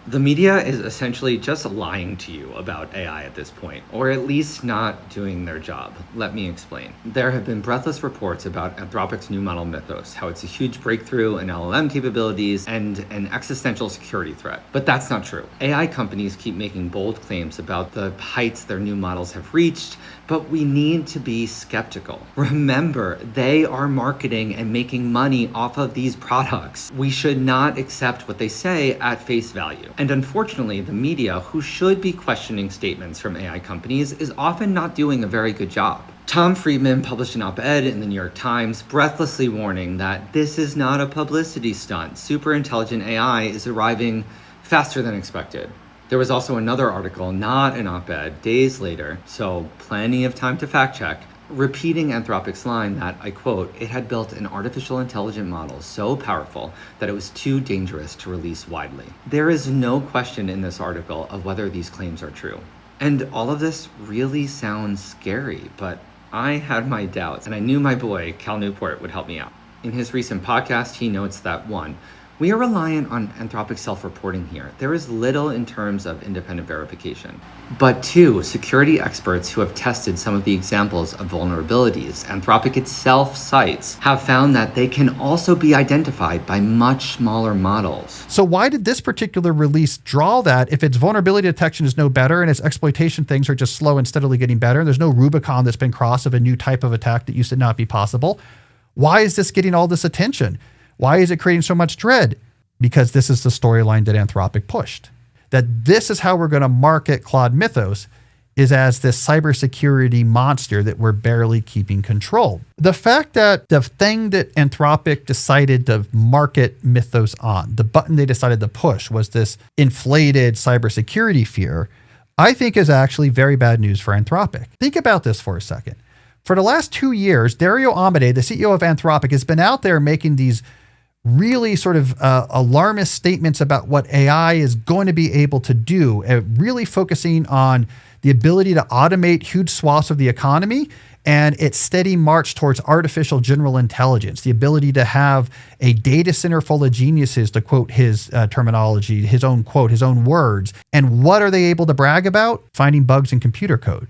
The media is essentially just lying to you about AI at this point, or at least not doing their job. Let me explain. There have been breathless reports about Anthropic's new model Mythos, how it's a huge breakthrough in LLM capabilities and an existential security threat. But that's not true. AI companies keep making bold claims about the heights their new models have reached, but we need to be skeptical. Remember, they are marketing and making money off of these products. We should not accept what they say at face value. And unfortunately, the media, who should be questioning statements from AI companies, is often not doing a very good job. Tom Friedman published an op-ed in the New York Times breathlessly warning that this is not a publicity stunt. Super intelligent AI is arriving faster than expected. There was also another article, not an op-ed, days later, so plenty of time to fact check, repeating Anthropic's line that, I quote, it had built an artificial intelligence model so powerful that it was too dangerous to release widely. There is no question in this article of whether these claims are true. And all of this really sounds scary, but I had my doubts, and I knew my boy, Cal Newport, would help me out. In his recent podcast, he notes that 1, we are reliant on Anthropic self-reporting here. There is little in terms of independent verification. But 2, security experts who have tested some of the examples of vulnerabilities Anthropic itself cites have found that they can also be identified by much smaller models. So why did this particular release draw that if its vulnerability detection is no better and its exploitation things are just slow and steadily getting better? There's no Rubicon that's been crossed of a new type of attack that used to not be possible. Why is this getting all this attention? Why is it creating so much dread? Because this is the storyline that Anthropic pushed. That this is how we're going to market Claude Mythos, is as this cybersecurity monster that we're barely keeping control. The fact that the thing that Anthropic decided to market Mythos on, the button they decided to push, was this inflated cybersecurity fear, I think is actually very bad news for Anthropic. Think about this for a second. For the last 2 years, Dario Amodei, the CEO of Anthropic, has been out there making these really sort of alarmist statements about what AI is going to be able to do, really focusing on the ability to automate huge swaths of the economy and its steady march towards artificial general intelligence, the ability to have a data center full of geniuses, to quote his terminology, his own quote, his own words. And what are they able to brag about? Finding bugs in computer code.